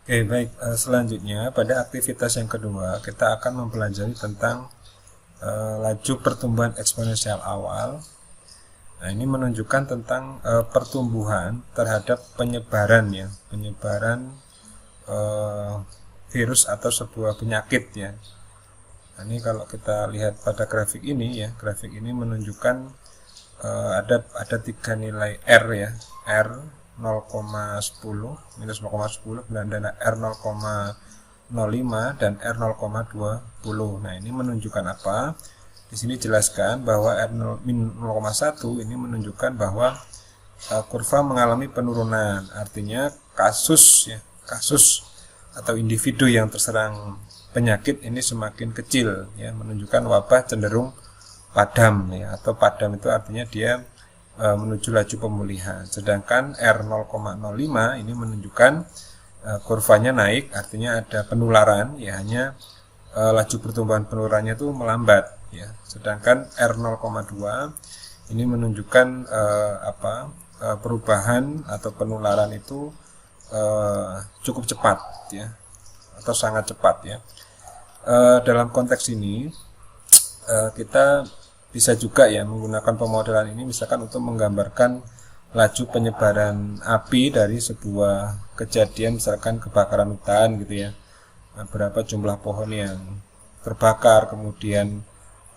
Oke, baik. Selanjutnya pada aktivitas yang kedua kita akan mempelajari tentang laju pertumbuhan eksponensial awal. Nah, ini menunjukkan tentang pertumbuhan terhadap penyebaran ya, penyebaran eh, virus atau sebuah penyakit ya. Nah, ini kalau kita lihat pada grafik ini ya, grafik ini menunjukkan ada tiga nilai R ya, R 0,10 minus 0,10 dan R 0,05 dan R 0,20. Nah, ini menunjukkan apa? Di sini jelaskan bahwa R 0,1 ini menunjukkan bahwa kurva mengalami penurunan, artinya kasus atau individu yang terserang penyakit ini semakin kecil ya, menunjukkan wabah cenderung padam ya, atau padam itu artinya dia menuju laju pemulihan. Sedangkan R 0,05 ini menunjukkan kurvanya naik, artinya ada penularan ya, hanya laju pertumbuhan penularannya itu melambat ya. Sedangkan R 0,2 ini menunjukkan perubahan atau penularan itu cukup cepat ya, atau sangat cepat ya. Dalam konteks ini kita bisa juga ya menggunakan pemodelan ini misalkan untuk menggambarkan laju penyebaran api dari sebuah kejadian, misalkan kebakaran hutan gitu ya. Nah, berapa jumlah pohon yang terbakar, kemudian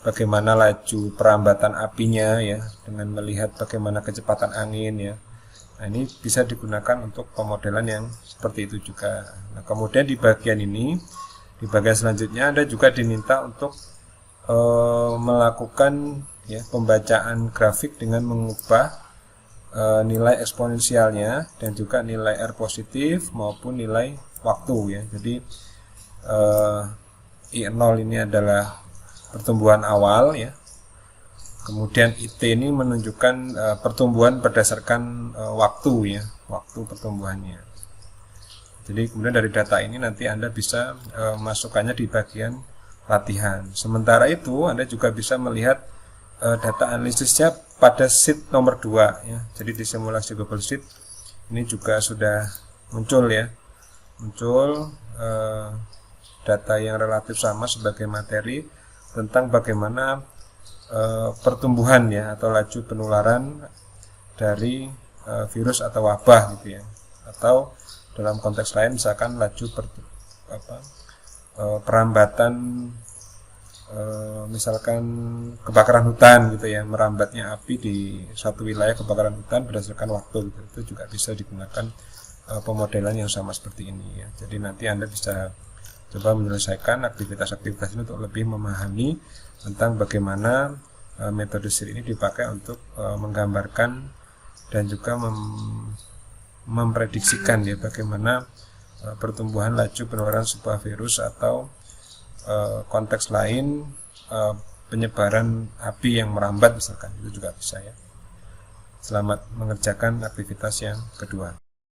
bagaimana laju perambatan apinya ya, dengan melihat bagaimana kecepatan angin ya. Nah, ini bisa digunakan untuk pemodelan yang seperti itu juga. Nah, kemudian di bagian ini, di bagian selanjutnya Anda juga diminta untuk melakukan ya pembacaan grafik dengan mengubah nilai eksponensialnya dan juga nilai R positif maupun nilai waktu ya. Jadi I0 ini adalah pertumbuhan awal ya. Kemudian IT ini menunjukkan pertumbuhan berdasarkan waktu ya, waktu pertumbuhannya. Jadi kemudian dari data ini nanti Anda bisa masukkannya di bagian latihan. Sementara itu Anda juga bisa melihat data analisisnya pada sheet nomor 2 ya. Jadi di simulasi Google Sheet ini juga sudah muncul ya. Muncul data yang relatif sama sebagai materi tentang bagaimana pertumbuhan ya atau laju penularan dari virus atau wabah gitu ya. Atau dalam konteks lain misalkan laju perambatan misalkan kebakaran hutan gitu ya, merambatnya api di suatu wilayah kebakaran hutan berdasarkan waktu gitu. Itu juga bisa digunakan pemodelan yang sama seperti ini ya. Jadi nanti Anda bisa coba menyelesaikan aktivitas-aktivitas ini untuk lebih memahami tentang bagaimana metode SIR ini dipakai untuk menggambarkan dan juga memprediksikan ya bagaimana pertumbuhan laju penularan sebuah virus atau konteks lain penyebaran api yang merambat misalkan, itu juga bisa ya. Selamat mengerjakan aktivitas yang kedua.